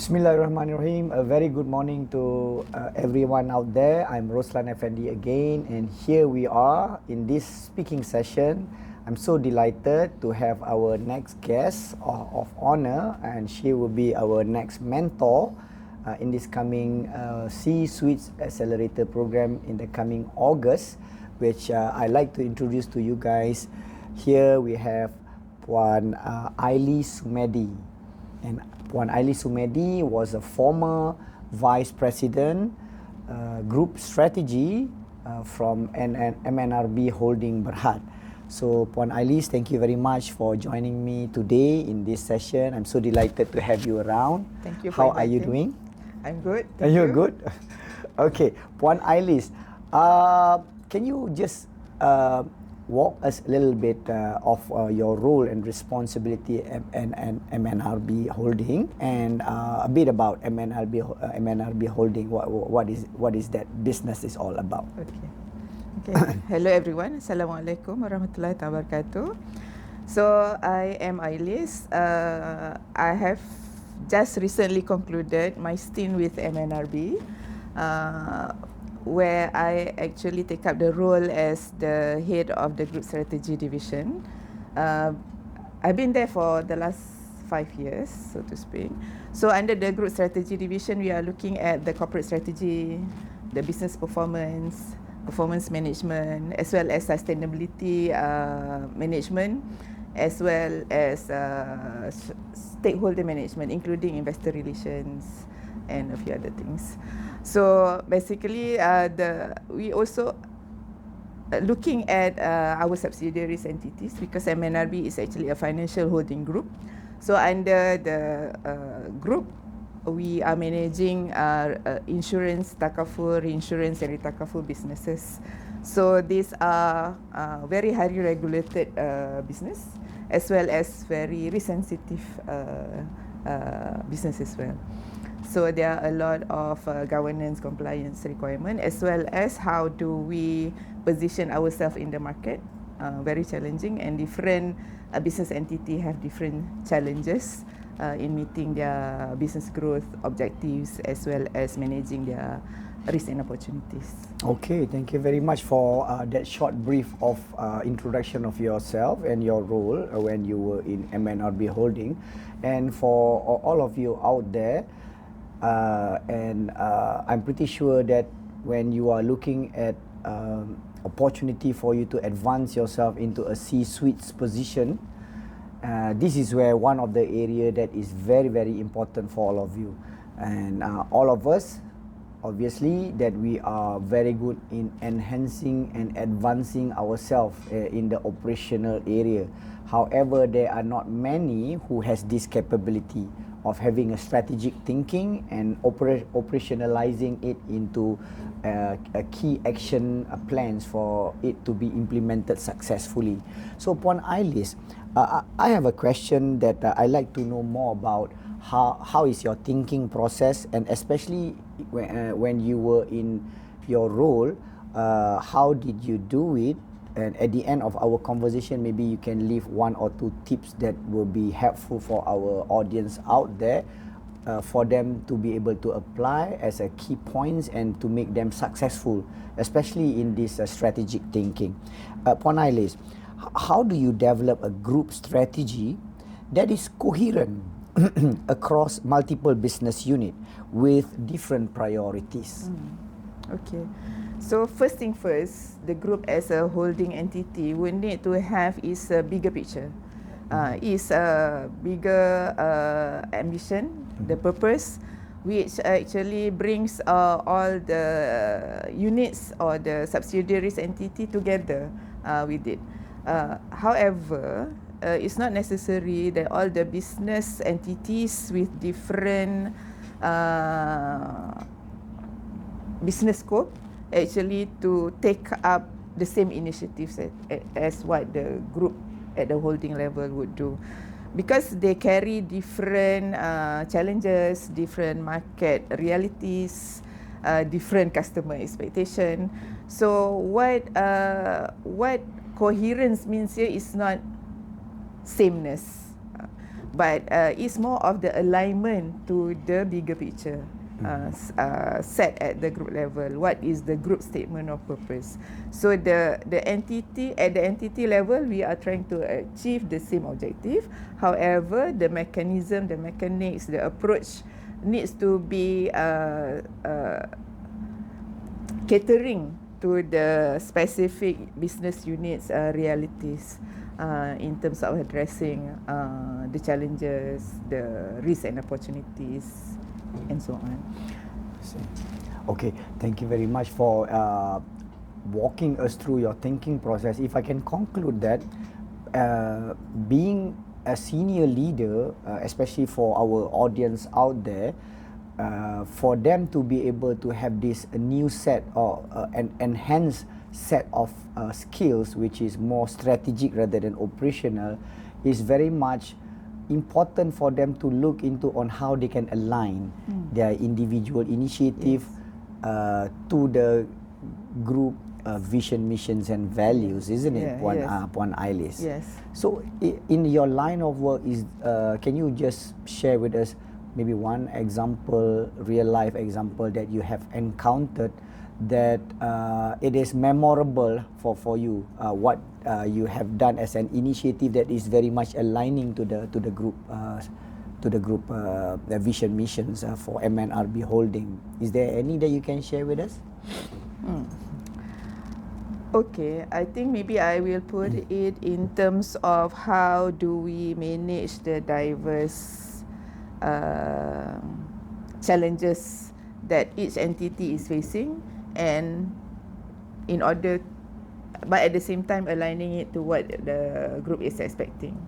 Bismillahirrahmanirrahim. A very good morning to everyone out there. I'm Roslan Effendi again, and here we are in this speaking session. I'm so delighted to have our next guest of honor, and she will be our next mentor in this coming C-Suites Accelerator Program in the coming August, which I like to introduce to you guys. Here we have Puan Ailis Sumedi. And Puan Ailis Sumedi was a former Vice President, Group Strategy from MNRB Holdings Berhad. So Puan Ailis, thank you very much for joining me today in this session. I'm so delighted to have you around. Thank you. How are you doing? I'm good. Are you good? Okay, Puan Ailis, can you just walk us a little bit of your role and responsibility and MNRB Holding, and a bit about MNRB Holding. What is that business is all about? Okay. Hello everyone. Assalamualaikum warahmatullahi wabarakatuh. So I am Ailis. I have just recently concluded my stint with MNRB. Where I actually take up the role as the head of the Group Strategy Division. I've been there for the last 5 years, so to speak. So under the Group Strategy Division, we are looking at the corporate strategy, the business performance, performance management, as well as sustainability management, as well as stakeholder management, including investor relations and a few other things. So basically, we also looking at our subsidiaries entities, because MNRB is actually a financial holding group. So under the group, we are managing insurance, takaful, reinsurance, and retakaful businesses. So these are very highly regulated business, as well as very risk sensitive business as well. So there are a lot of governance compliance requirement, as well as how do we position ourselves in the market. Very challenging, and different business entity have different challenges in meeting their business growth objectives, as well as managing their risks and opportunities. Okay, thank you very much for that short brief of introduction of yourself and your role when you were in MNRB Holding. And for all of you out there, I'm pretty sure that when you are looking at opportunity for you to advance yourself into a C-suites position, this is where one of the area that is very, very important for all of you. And all of us, obviously, that we are very good in enhancing and advancing ourselves in the operational area. However, there are not many who has this capability of having a strategic thinking and operationalizing it into a key action plans for it to be implemented successfully. So Puan Ailis, I have a question that I like to know more about. How is your thinking process, and especially when you were in your role, how did you do it? And at the end of our conversation, maybe you can leave 1 or 2 tips that will be helpful for our audience out there, for them to be able to apply as a key points and to make them successful, especially in this strategic thinking. Puan Ailis, how do you develop a group strategy that is coherent across multiple business units with different priorities? Okay. So first thing first, the group as a holding entity we need to have is a bigger picture, is a bigger ambition, the purpose, which actually brings all the units or the subsidiaries entity together with it. However, it's not necessary that all the business entities with different business scope actually to take up the same initiatives as what the group at the holding level would do, because they carry different challenges, different market realities, different customer expectation. So what coherence means here is not sameness. but it's more of the alignment to the bigger picture. Set at the group level. What is the group statement of purpose? So the entity at the entity level, we are trying to achieve the same objective. However, the mechanism, the mechanics, the approach needs to be catering to the specific business units realities in terms of addressing the challenges, the risks and opportunities, and so on. Okay, thank you very much for walking us through your thinking process. If I can conclude that, being a senior leader, especially for our audience out there, for them to be able to have this new set or an enhanced set of skills, which is more strategic rather than operational, is very much important for them to look into on how they can align their individual initiative to the group vision, missions and values, isn't it, Puan Ailis? Yes. So in your line of work, can you just share with us maybe one example, real life example that you have encountered that it is memorable for you, what you have done as an initiative that is very much aligning to the group vision missions for MNRB Holding. Is there any that you can share with us? Okay, I think maybe I will put it in terms of how do we manage the diverse challenges that each entity is facing, and in order, but at the same time aligning it to what the group is expecting.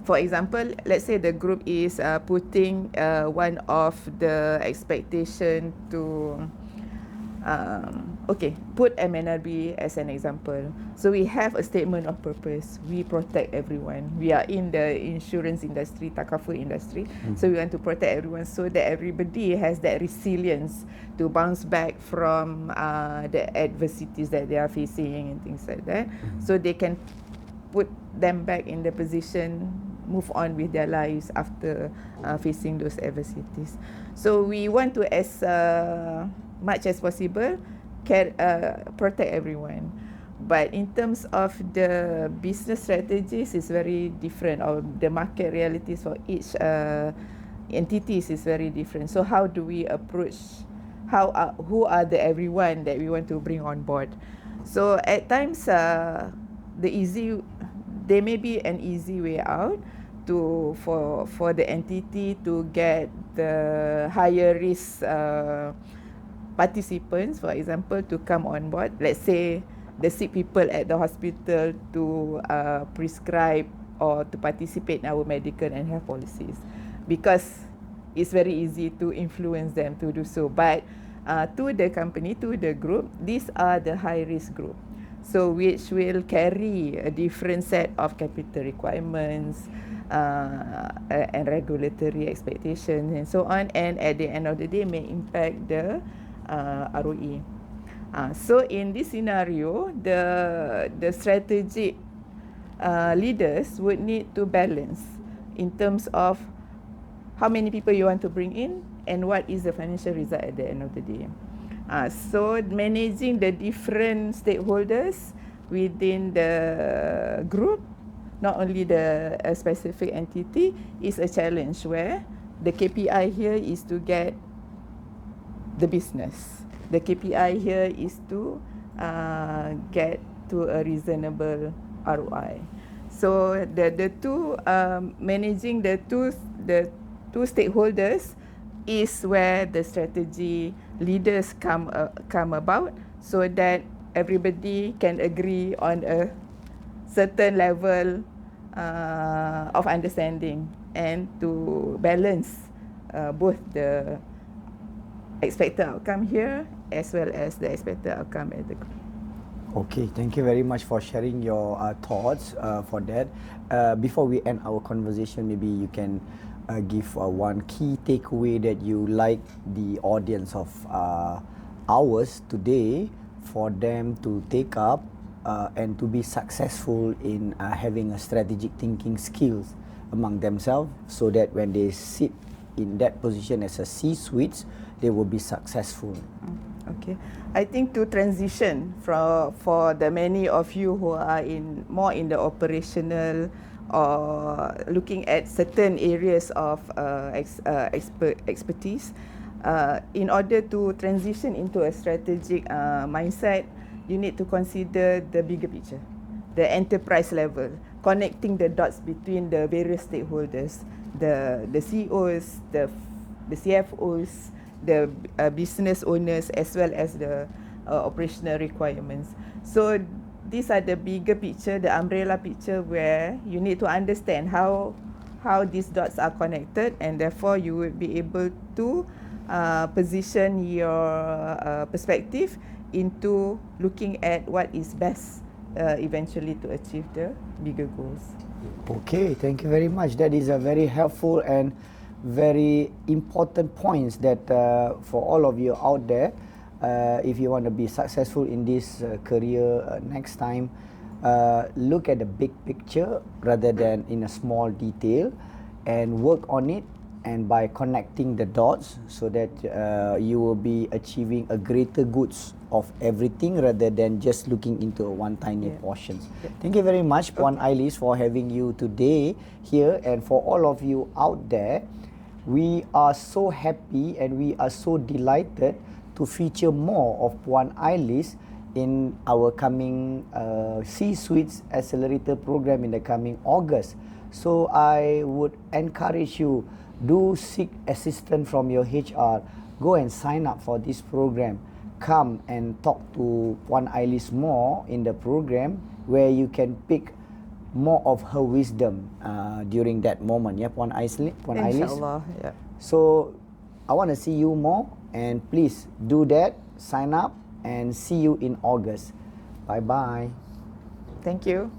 For example, let's say the group is putting one of the expectation to put MNRB as an example. So we have a statement of purpose. We protect everyone. We are in the insurance industry, takaful industry. So we want to protect everyone so that everybody has that resilience to bounce back from the adversities that they are facing and things like that. So they can put them back in the position, move on with their lives after facing those adversities. So we want to, as much as possible, protect everyone. But in terms of the business strategies, it's very different, or the market realities for each entities is very different. So how do we approach, who are the everyone that we want to bring on board? So at times, there may be an easy way out for the entity to get the higher risk participants, for example, to come on board. Let's say the sick people at the hospital to prescribe or to participate in our medical and health policies, because it's very easy to influence them to do so. But to the company, to the group, these are the high risk group, so which will carry a different set of capital requirements and regulatory expectations and so on, and at the end of the day may impact the ROE. So in this scenario, the strategic leaders would need to balance in terms of how many people you want to bring in and what is the financial result at the end of the day. So managing the different stakeholders within the group, not only the specific entity, is a challenge where the KPI here is to get the business. The KPI here is to get to a reasonable ROI. So the two managing the two stakeholders is where the strategy leaders come about, so that everybody can agree on a certain level of understanding and to balance both the expected outcome here as well as the expected outcome at the group. Okay, thank you very much for sharing your thoughts for that. Before we end our conversation, maybe you can give one key takeaway that you like the audience of ours today for them to take up and to be successful in having a strategic thinking skills among themselves, so that when they sit in that position as a C-suites, they will be successful. Okay, I think to transition for the many of you who are more in the operational or looking at certain areas of expertise, in order to transition into a strategic mindset, you need to consider the bigger picture, the enterprise level, connecting the dots between the various stakeholders, the CEOs, the CFOs, the business owners, as well as the operational requirements. So these are the bigger picture, the umbrella picture, where you need to understand how these dots are connected, and therefore you will be able to position your perspective into looking at what is best eventually to achieve the bigger goals. Okay, thank you very much. That is a very helpful and very important points that for all of you out there, if you want to be successful in this career next time, look at the big picture rather than in a small detail, and work on it, and by connecting the dots, so that you will be achieving a greater goods of everything rather than just looking into one tiny portions. Thank you very much, Puan Ailis, for having you today here, and for all of you out there, we are so happy and we are so delighted to feature more of Puan Ailis in our coming C-Suites Accelerator Program in the coming August. So I would encourage you, do seek assistance from your HR. Go and sign up for this program. Come and talk to Puan Ailis more in the program, where you can pick more of her wisdom during that moment. Yeah, Puan Ailis. Inshallah. Yeah. So I want to see you more, and please do that. Sign up and see you in August. Bye bye. Thank you.